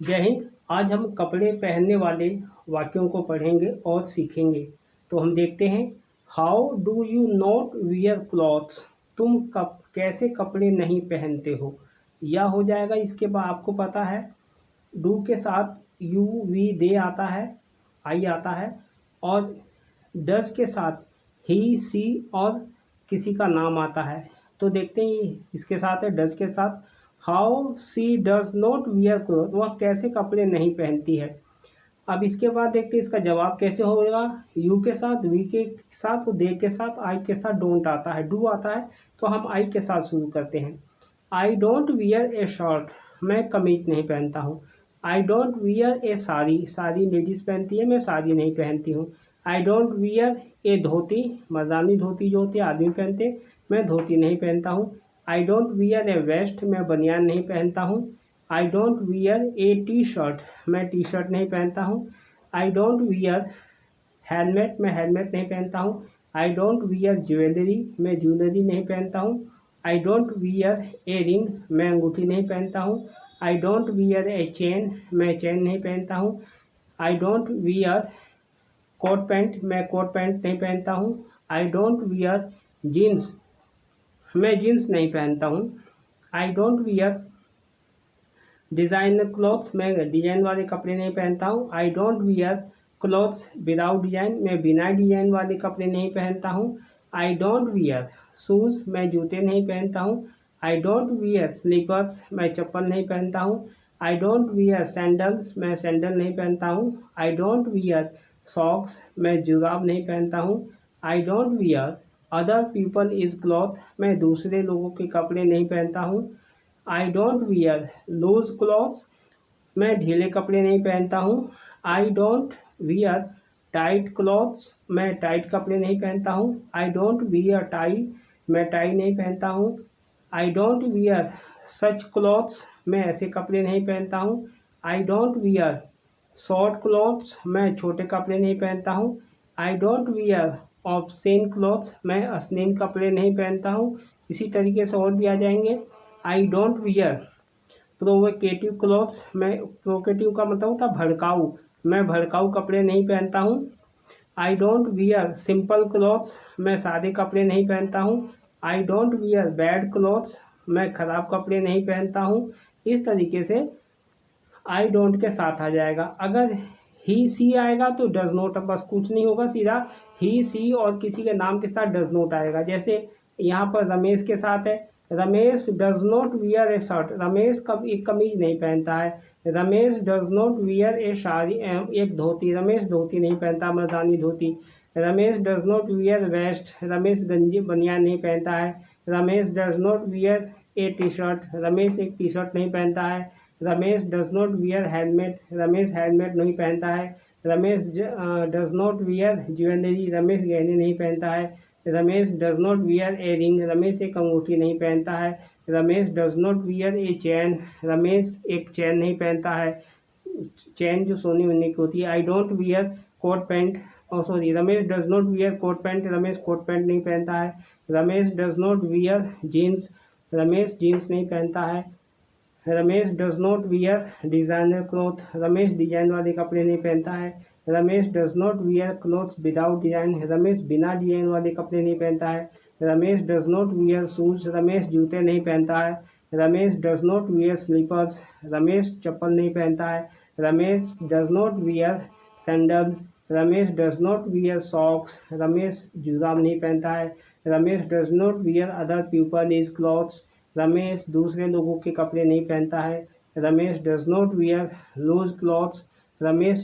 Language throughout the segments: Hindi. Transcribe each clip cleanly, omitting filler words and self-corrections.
जय हिंद। आज हम कपड़े पहनने वाले वाक्यों को पढ़ेंगे और सीखेंगे। तो हम देखते हैं, how do you not wear clothes. तुम कैसे कपड़े नहीं पहनते हो। या हो जाएगा। इसके बाद आपको पता है डू के साथ यू वी दे आता है, आई आता है, और डज के साथ ही सी और किसी का नाम आता है। तो देखते हैं इसके साथ है डज के साथ, how she does not wear cloth, वह कैसे कपड़े नहीं पहनती है। अब इसके बाद देखते हैं इसका जवाब कैसे होगा। यू के साथ, वी के साथ, दे के साथ, आई के साथ डोंट आता है, डू आता है। तो हम आई के साथ शुरू करते हैं। I don't wear a shirt, मैं कमीज नहीं पहनता हूँ। I don't wear a sari, sari ladies पहनती है, मैं साड़ी नहीं पहनती हूँ। आई डोंट वियर ए धोती, मर्दानी धोती जो होती है आदमी पहनते, मैं धोती नहीं पहनता हूँ। I don't wear a vest, मैं बनियान नहीं पहनता हूँ। I don't wear a T shirt, मैं टी शर्ट नहीं पहनता हूँ। आई डोंट वियर हेलमेट, मैं हेलमेट नहीं पहनता हूँ। आई डोंट वियर ज्वेलरी, मैं ज्वेलरी नहीं पहनता हूँ। I don't wear a ring, मैं अंगूठी नहीं पहनता हूँ। I don't wear a chain, मैं चेन नहीं पहनता हूँ। I don't wear coat pant, मैं कोट पैंट नहीं पहनता हूँ। आई डोंट वियर जीन्स, मैं जीन्स नहीं पहनता हूँ। I don't wear designer clothes, मैं डिजाइन वाले कपड़े नहीं पहनता हूँ। I don't wear clothes without design, मैं बिना डिजाइन वाले कपड़े नहीं पहनता हूँ। आई डोंट वियर शूज़, मैं जूते नहीं पहनता हूँ। आई डोंट वियर स्लीपर्स, मैं चप्पल नहीं पहनता हूँ। आई डोंट वियर सैंडल्स, मैं सैंडल नहीं पहनता हूँ। आई डोंट वियर सॉक्स, मैं जुराब नहीं पहनता हूँ। I don't wear other people is cloth, मैं दूसरे लोगों के कपड़े नहीं पहनता हूँ। I don't wear loose clothes, मैं ढीले कपड़े नहीं पहनता हूँ। I don't wear tight clothes, मैं टाइट कपड़े नहीं पहनता हूँ। आई डोंट वियर टाई, मैं टाई नहीं पहनता हूँ। I don't wear such clothes, मैं ऐसे कपड़े नहीं पहनता हूँ। I don't wear short clothes, मैं छोटे कपड़े नहीं पहनता हूँ। I don't wear obscene clothes, मैं अश्लील कपड़े नहीं पहनता हूँ। इसी तरीके से और भी आ जाएंगे। आई डोंट वियर प्रोवोकेटिव क्लॉथ्स, मैं प्रोवोकेटिव का मतलब होता है भड़काऊ, मैं भड़काऊ कपड़े नहीं पहनता हूँ। I don't wear simple clothes, मैं सादे कपड़े नहीं पहनता हूँ। I don't wear bad clothes, मैं खराब कपड़े नहीं पहनता हूँ। इस तरीके से आई डोंट के साथ आ जाएगा। अगर ही सी आएगा तो डज नॉट, बस कुछ नहीं होगा, सीधा ही सी और किसी के नाम के साथ डज नॉट आएगा। जैसे यहाँ पर रमेश के साथ है, Ramesh does not wear a shirt, Ramesh कब एक कमीज नहीं पहनता है। Ramesh does not wear a sari, एक धोती, रमेश धोती नहीं पहनता, मर्दानी धोती। Ramesh does not wear vest, Ramesh गंजी बनियान नहीं पहनता है। Ramesh does not wear a T shirt, Ramesh एक टी शर्ट नहीं पहनता है। Ramesh does not wear helmet, Ramesh helmet नहीं पहनता है। Ramesh does not wear jewellery, Ramesh गहने नहीं पहनता है। Ramesh does not wear a ring, Ramesh एक अंगूठी नहीं पहनता है। रमेश डज नॉट वियर ए चैन, रमेश एक चैन नहीं पहनता है, चैन जो सोने वोने की होती है। I don't wear coat pant, और sorry, Ramesh does not wear coat pant, Ramesh coat pant नहीं पहनता है। Ramesh does not wear jeans, Ramesh jeans नहीं पहनता है। Ramesh does not wear designer cloth, Ramesh design वाले कपड़े नहीं पहनता है। Ramesh does not wear clothes without design, Ramesh बिना डिजाइन वाले कपड़े नहीं पहनता है। Ramesh does not wear shoes, Ramesh जूते नहीं पहनता है। Ramesh does not wear slippers, Ramesh चप्पल नहीं पहनता है। Ramesh does not wear sandals, Ramesh does not wear socks, Ramesh जुराब नहीं पहनता है। Ramesh does not wear other people is clothes, Ramesh दूसरे लोगों के कपड़े नहीं पहनता है। Ramesh does not wear loose clothes, Ramesh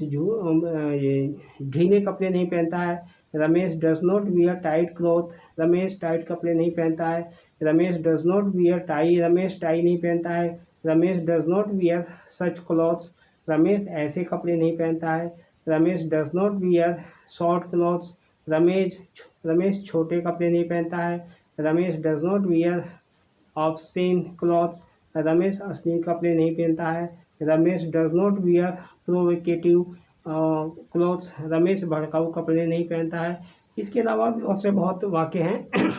ढीले कपड़े नहीं पहनता है। Ramesh does not wear tight cloth, Ramesh tight कपड़े नहीं पहनता है। Ramesh does not wear tie, Ramesh tie नहीं पहनता है। Ramesh does not wear such clothes, Ramesh ऐसे कपड़े नहीं पहनता है। Ramesh does not wear short clothes, Ramesh छोटे कपड़े नहीं पहनता है। Ramesh does not wear obscene clothes, Ramesh अश्लील कपड़े नहीं पहनता है। Ramesh does not wear provocative clothes, Ramesh भड़काऊ कपड़े नहीं पहनता है। इसके अलावा भी और से बहुत वाक्य हैं।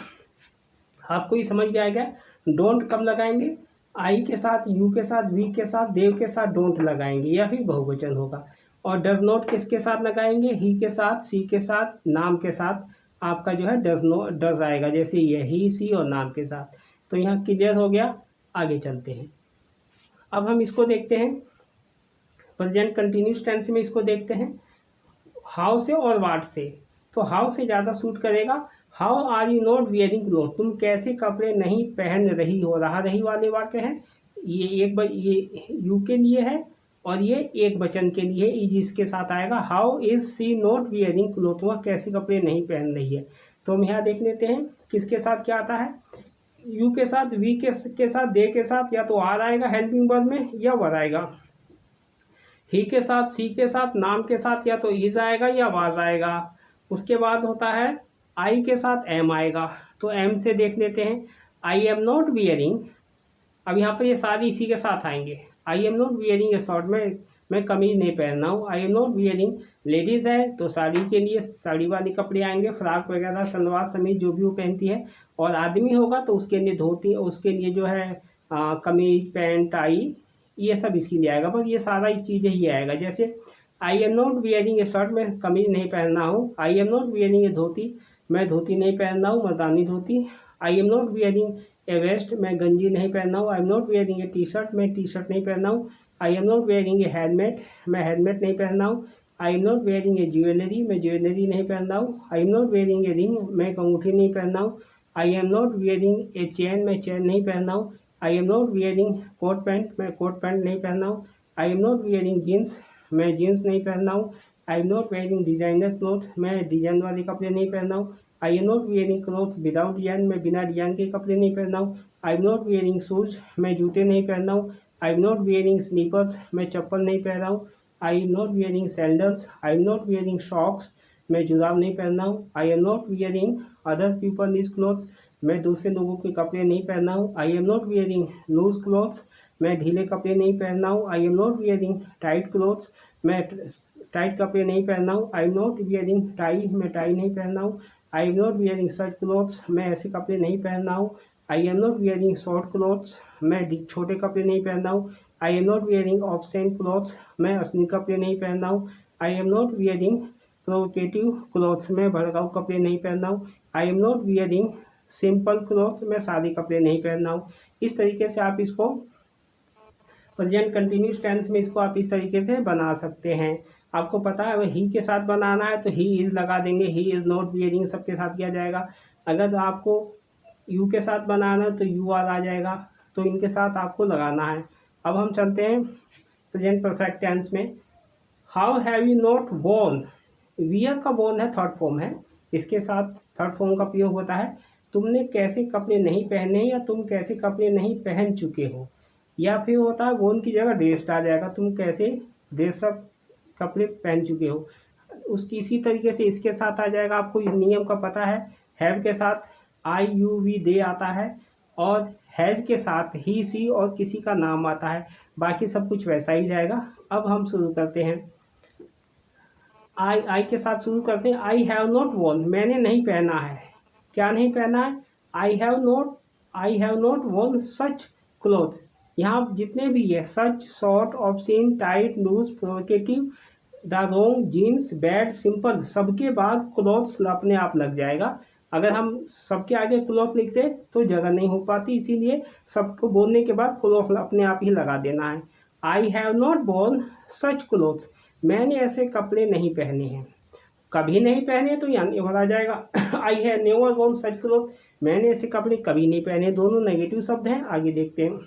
आपको ये समझ में आएगा। डोंट कब लगाएंगे, आई के साथ, यू के साथ, वी के साथ, देव के साथ डोंट लगाएंगे या फिर बहुवचन होगा। और डज नॉट किसके साथ लगाएंगे? ही के साथ, सी के साथ, नाम के साथ आपका जो है डज आएगा, जैसे ये ही, सी और नाम के साथ। तो यहाँ क्लियर हो गया। आगे चलते हैं। अब हम इसको देखते हैं प्रेजेंट कंटिन्यूस टेंस में। इसको देखते हैं हाउ से और वाट से। तो हाउ से ज़्यादा सूट करेगा। How are you not wearing cloth, तुम कैसे कपड़े नहीं पहन रही हो। रहा रही वाले वाक्य हैं, ये यू के लिए है और ये एक वचन के लिए इज इसके साथ आएगा। How is she not wearing cloth, वह कैसे कपड़े नहीं पहन रही है। तो हम यहाँ देख लेते हैं किसके साथ क्या आता है। यू के साथ, वी के साथ, दे के साथ या तो आर आएगा हेल्पिंग वर्ब में या वर आएगा। ही के साथ, सी के साथ, नाम के साथ या तो इज आएगा या वाज आएगा। उसके बाद होता है आई के साथ एम आएगा। तो एम से देख लेते हैं। आई एम नॉट वियरिंग, अब यहाँ पर ये सारी इसी के साथ आएंगे। आई am not wearing A short, मैं कमीज नहीं पहन रहा हूँ। I am not wearing, ladies है तो साड़ी के लिए साड़ी वाले कपड़े आएंगे, फ्रॉक वगैरह, सलवार समीज जो भी वो पहनती है। और आदमी होगा तो उसके लिए धोती, उसके लिए जो है कमीज, पैंट, टाई, ये सब इसके लिए आएगा। बस ये सारा चीज़ें ही आएगा। जैसे I am not wearing a shirt, मैं कमीज नहीं पहन रहा हूँ। I am not wearing a dhoti, मैं धोती नहीं पहन रहा हूँ, मर्दानी dhoti. I am not wearing a vest, मैं गंजी नहीं पहन रहा हूँ। I am not wearing a T shirt, मैं टी शर्ट नहीं पहन रहा हूँ। I am not wearing a helmet, मैं हेलमेट नहीं पहन रहा हूँ। I am not wearing a jewellery, मैं ज्वेलरी नहीं पहन रहा हूँ। I am not wearing a ring, मैं अंगूठी नहीं पहन रहा हूँ। I am not wearing a chain, मैं चेन नहीं पहन रहा हूँ। I am not wearing coat pant, मैं कोट पैंट नहीं पहन रहा हूँ। I am not wearing jeans, मैं जीन्स नहीं पहन रहा हूँ। I am not wearing designer cloth, मैं डिजाइन वाले कपड़े नहीं पहन रहा हूँ। I am not wearing cloth without design, मैं बिना डिजाइन के कपड़े नहीं पहन रहा हूँ। I am not wearing shoes, मैं जूते नहीं पहन रहा हूँ। I am not wearing slippers, मैं चप्पल नहीं पहन रहा हूँ। I am not wearing sandals, I am not wearing socks, मैं जुराब नहीं पहन रहा हूँ। I am not wearing other people is clothes, मैं दूसरे लोगों के कपड़े नहीं पहन रहा हूँ। I am not wearing loose clothes, मैं ढीले कपड़े नहीं पहन रहा हूँ। I am not wearing tight clothes, मैं टाइट कपड़े नहीं पहन रहा हूँ। I am not wearing tie, मैं टाई नहीं पहन रहा हूँ। I am not wearing such clothes, मैं ऐसे कपड़े नहीं पहन रहा हूँ। I am not wearing short clothes, मैं छोटे कपड़े नहीं पहन रहा हूँ। I am not wearing absent clothes, मैं असली कपड़े नहीं पहन रहा हूँ। I am not wearing provocative clothes, मैं भड़काऊ कपड़े नहीं पहन रहा हूँ। I am not wearing simple clothes, मैं सादे कपड़े नहीं पहन रहा हूँ। इस तरीके से आप इसको प्रेजेंट कंटिन्यूस टेंस में इसको आप इस तरीके से बना सकते हैं। आपको पता है अगर ही के साथ बनाना है तो ही इज लगा देंगे, ही इज नॉट वियरिंग सबके साथ किया जाएगा। अगर आपको यू के साथ बनाना है तो यू आर आ जाएगा, तो इनके साथ आपको लगाना है। अब हम चलते हैं प्रेजेंट परफेक्ट टेंस में। How have you not worn, wear का वॉर्न है, थर्ड फॉर्म है, इसके साथ थर्ड फॉर्म का प्रयोग होता है। तुमने कैसे कपड़े नहीं पहने या तुम कैसे कपड़े नहीं पहन चुके हो। या फिर होता है वॉर्न की जगह ड्रेस्ड आ जाएगा, तुम कैसे ड्रेसअप कपड़े पहन चुके हो। उसकी इसी तरीके से इसके साथ आ जाएगा। आपको इस नियम का पता है, हैव के साथ आई यू वी दे आता है और हैज के साथ ही सी और किसी का नाम आता है। बाकी सब कुछ वैसा ही जाएगा। अब हम शुरू करते हैं। आई के साथ शुरू करते हैं। आई हैव नॉट वॉर्न, मैंने नहीं पहना है। क्या नहीं पहना है? I have not worn such cloth. यहाँ जितने भी है such, short, obscene, tight, loose, provocative, the wrong, jeans, bad, simple, सबके बाद क्लॉथ्स अपने आप लग जाएगा। अगर हम सबके आगे क्लॉथ लिखते तो जगह नहीं हो पाती, इसीलिए सबको बोलने के बाद क्लॉथ अपने आप ही लगा देना है। I have not worn such clothes, मैंने ऐसे कपड़े नहीं पहने हैं। कभी नहीं पहने तो यानी और आ जाएगा। I have never worn such cloth, मैंने ऐसे कपड़े कभी नहीं पहने। दोनों नेगेटिव शब्द हैं। आगे देखते हैं।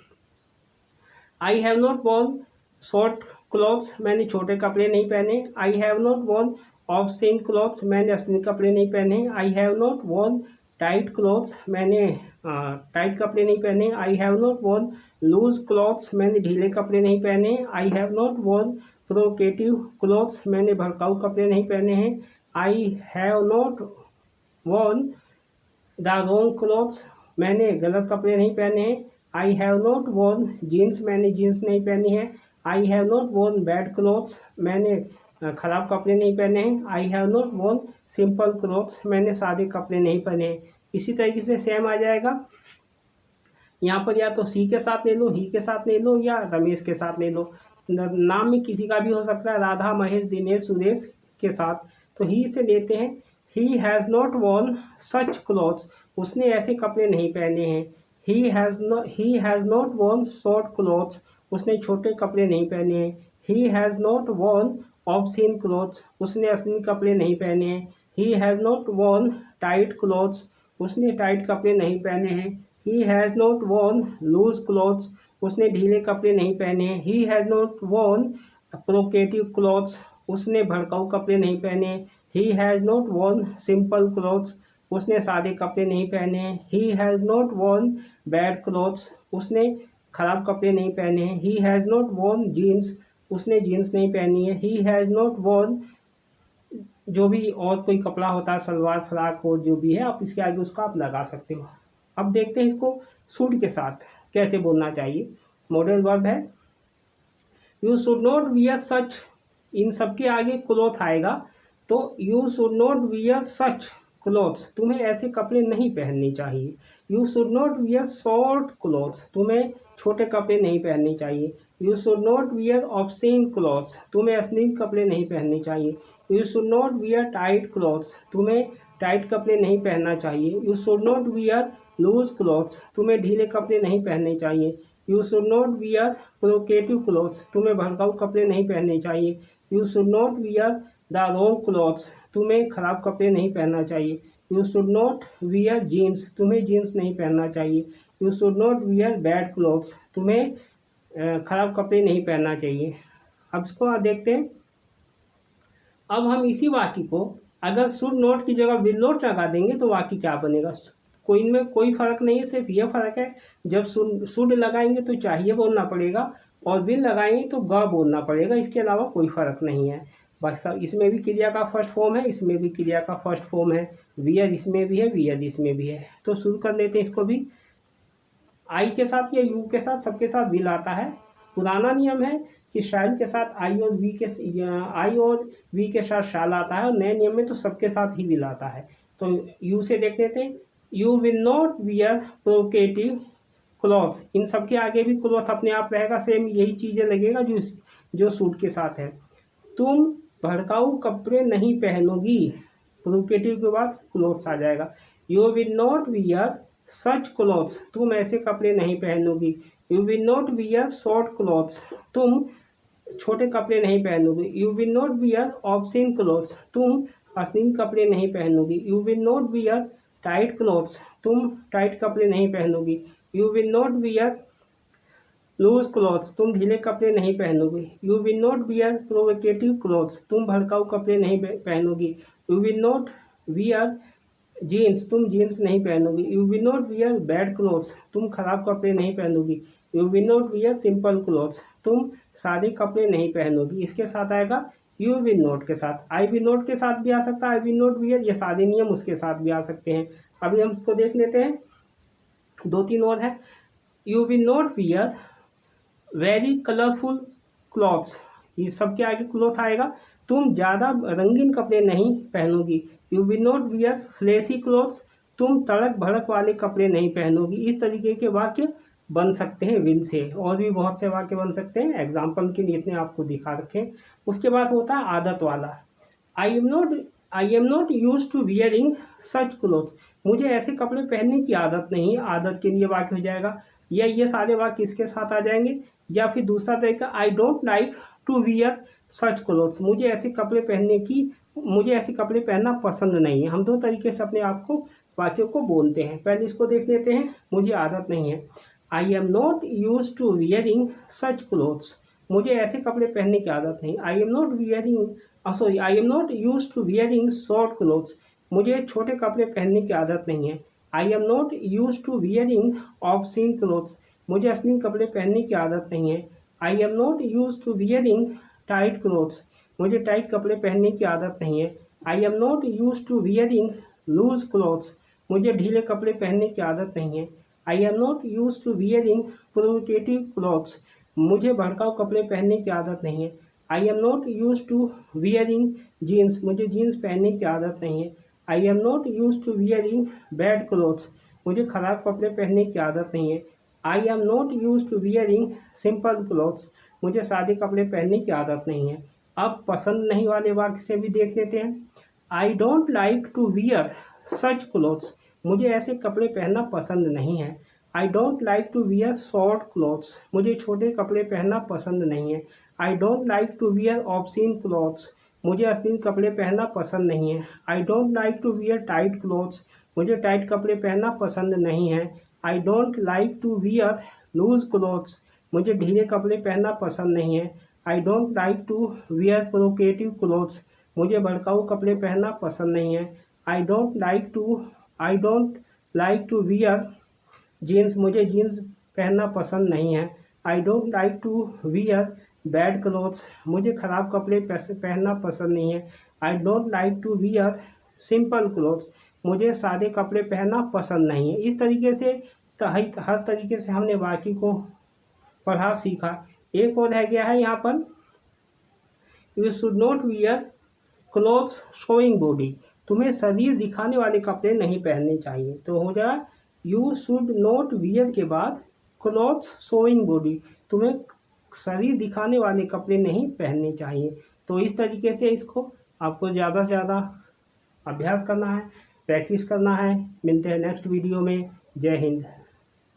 I have not worn short clothes, मैंने छोटे कपड़े नहीं पहने। I have not worn obscene clothes, मैंने अश्लील कपड़े नहीं पहने। I have not worn tight clothes, मैंने टाइट कपड़े नहीं पहने। I have not worn loose clothes, मैंने ढीले कपड़े नहीं पहने। I have not worn provocative clothes, मैंने भड़काऊ कपड़े नहीं पहने हैं। I have not worn the wrong clothes, मैंने गलत कपड़े नहीं पहने हैं। I have not worn jeans, मैंने जीन्स नहीं पहनी है। I have not worn bad clothes, मैंने खराब कपड़े नहीं पहने हैं। I have not worn simple clothes, मैंने सादे कपड़े नहीं पहने हैं। इसी तरीके से सेम आ जाएगा। यहाँ पर या तो सी के साथ ले लो, ही के साथ ले लो, या रमेश के साथ ले लो। नाम में किसी का भी हो सकता है, राधा, महेश, दिनेश, सुरेश के साथ। तो ही से लेते हैं, he has not worn such clothes, उसने ऐसे कपड़े नहीं पहने हैं। He has not worn short clothes, उसने छोटे कपड़े नहीं पहने हैं। He has not worn obscene clothes, उसने अश्लील कपड़े नहीं पहने हैं। He has not worn tight clothes, उसने टाइट कपड़े नहीं पहने हैं। He has not worn loose clothes, उसने ढीले कपड़े नहीं पहने हैं। He has not worn provocative clothes, उसने भड़काऊ कपड़े नहीं पहने। He has not worn simple clothes, उसने सादे कपड़े नहीं पहने हैं। He has not worn bad clothes, उसने खराब कपड़े नहीं पहने हैं। He has not worn jeans, उसने जीन्स नहीं पहनी है। ही हैज़ नॉट वॉर्न जो भी और कोई कपड़ा होता है, सलवार, फ्रॉक हो, जो भी है, आप इसके आगे उसका आप लगा सकते हो। अब देखते हैं इसको शुड के साथ कैसे बोलना चाहिए। मॉडल वर्ब है, यू शुड नॉट वियर सच, इन सबके आगे क्लॉथ आएगा, तो you should not wear such clothes, तुम्हें ऐसे कपड़े नहीं पहनने चाहिए। You should not wear short clothes, तुम्हें छोटे कपड़े नहीं पहनने चाहिए। You should not wear obscene clothes, तुम्हें अश्लील कपड़े नहीं पहनने चाहिए। You should not wear tight clothes, तुम्हें टाइट कपड़े नहीं पहनना चाहिए। You should not wear loose clothes, तुम्हें ढीले कपड़े नहीं पहनने चाहिए। You should not wear provocative clothes, तुम्हें भड़काऊ कपड़े नहीं पहनने चाहिए। You should not wear the wrong clothes, तुम्हें खराब कपड़े नहीं पहनना चाहिए। You should not wear jeans, तुम्हें जीन्स नहीं पहनना चाहिए। You should not wear bad clothes, तुम्हें खराब कपड़े नहीं पहनना चाहिए। अब इसको आप देखते हैं। अब हम इसी वाक्य को अगर शुड नॉट की जगह विल नॉट लगा देंगे तो वाक्य क्या बनेगा। कोई इनमें कोई फर्क नहीं है, सिर्फ यह फर्क है जब शुड लगाएंगे तो चाहिए बोलना पड़ेगा, और विल लगाएंगे तो ग बोलना पड़ेगा। इसके अलावा कोई फर्क नहीं है। बस इसमें भी क्रिया का फर्स्ट फॉर्म है, इसमें भी क्रिया का फर्स्ट फॉर्म है। वियर इसमें भी है, वियर इसमें भी है। तो शुरू कर लेते हैं इसको भी। आई के साथ या यू के साथ सबके साथ विल आता है। पुराना नियम है कि शाइल के साथ आई और वी के साथ शाल आता है, और नए नियम में तो सबके साथ ही विल आता है। तो यू से देख लेते हैं। You will not wear provocative cloth, इन सबके आगे भी क्लॉथ अपने आप रहेगा, सेम यही चीजें लगेगा जो सूट के साथ है। तुम भड़काऊ कपड़े नहीं पहनोगी, प्रोकेटिव के बाद क्लॉथ्स आ जाएगा। You will not wear such clothes, तुम ऐसे कपड़े नहीं पहनोगी। You will not wear short clothes, तुम छोटे कपड़े नहीं पहनोगी। You will not wear obscene clothes, तुम अश्लील कपड़े नहीं पहनोगी। You will not wear tight clothes, तुम टाइट कपड़े नहीं पहनोगी। You will not wear loose clothes, तुम ढीले कपड़े नहीं पहनोगी। You will not wear provocative clothes, तुम भड़काऊ कपड़े नहीं पहनोगी। You will not wear jeans, तुम जीन्स नहीं पहनोगी। You will not wear bad clothes, तुम खराब कपड़े नहीं पहनोगी। You will not wear simple clothes, तुम सादे कपड़े नहीं पहनोगी। इसके साथ आएगा यू विल नॉट के साथ। आई विल नॉट के साथ भी आ सकता है, आई विल नॉट वियर, ये सादे नियम उसके साथ भी आ सकते हैं। अभी हम इसको देख लेते हैं, दो तीन और है। You will not wear very colourful clothes, ये सबके आगे क्लॉथ आएगा। तुम ज़्यादा रंगीन कपड़े नहीं पहनोगी। You will not wear flashy clothes, तुम तड़क भड़क वाले कपड़े नहीं पहनोगी। इस तरीके के वाक्य बन सकते हैं विल से, और भी बहुत से वाक्य बन सकते हैं। एग्जाम्पल के लिए इतने आपको दिखा रखे। उसके बाद होता है आदत वाला। I am not use to wearing such cloth, मुझे ऐसे कपड़े पहनने की आदत नहीं है। आदत के लिए वाक्य हो जाएगा, या ये सारे वाक्य इसके साथ आ जाएंगे। या फिर दूसरा तरीका, I don't like to wear such clothes, मुझे ऐसे कपड़े पहनना पसंद नहीं है। हम दो तरीके से अपने आप को वाक्यों को बोलते हैं। पहले इसको देख लेते हैं, मुझे आदत नहीं है। I am not use to wearing such clothes, मुझे ऐसे कपड़े पहनने की आदत नहीं। I am not use to wearing short clothes, मुझे छोटे कपड़े पहनने की आदत नहीं है। I am not use to wearing obscene clothes, मुझे अश्लील कपड़े पहनने की आदत नहीं है। I am not use to wearing tight clothes, मुझे टाइट कपड़े पहनने की आदत नहीं है। I am not use to wearing loose clothes, मुझे ढीले कपड़े पहनने की आदत नहीं है। I am not use to wearing provocative clothes, मुझे भड़काऊ कपड़े पहनने की आदत नहीं है। I am not use to wearing jeans, मुझे जीन्स पहनने की आदत नहीं है। I am not use to wearing bad clothes, मुझे खराब कपड़े पहनने की आदत नहीं है। I am not use to wearing simple clothes, मुझे सादे कपड़े पहनने की आदत नहीं है। अब पसंद नहीं वाले वाक्य से भी देख लेते हैं। I don't like to wear such clothes, मुझे ऐसे कपड़े पहनना पसंद नहीं है। I don't like to wear short clothes, मुझे छोटे कपड़े पहनना पसंद नहीं है। I don't like to wear obscene clothes, मुझे अश्लील कपड़े पहनना पसंद नहीं है। I don't like to wear tight clothes, मुझे टाइट कपड़े पहनना पसंद नहीं है। I don't like to wear loose clothes, मुझे ढीले कपड़े पहनना पसंद नहीं है। I don't like to wear provocative clothes, मुझे भड़काऊ कपड़े पहनना पसंद नहीं है। I don't like to wear jeans, मुझे जीन्स पहनना पसंद नहीं है। I don't like to wear bad clothes, मुझे ख़राब कपड़े पहनना पसंद नहीं है। I don't like to wear simple clothes, मुझे सादे कपड़े पहनना पसंद नहीं है। इस तरीके से हर तरीके से हमने वाक्य को पढ़ा सीखा। एक और है गया है यहाँ पर, you should not wear clothes showing body, तुम्हें शरीर दिखाने वाले कपड़े नहीं पहनने चाहिए। तो हो जाए यू शुड नॉट वियर के बाद क्लॉथ्स शोइंग बॉडी, तुम्हें शरीर दिखाने वाले कपड़े नहीं पहनने चाहिए। तो इस तरीके से इसको आपको ज़्यादा से ज़्यादा अभ्यास करना है, प्रैक्टिस करना है। मिलते हैं नेक्स्ट वीडियो में। जय हिंद।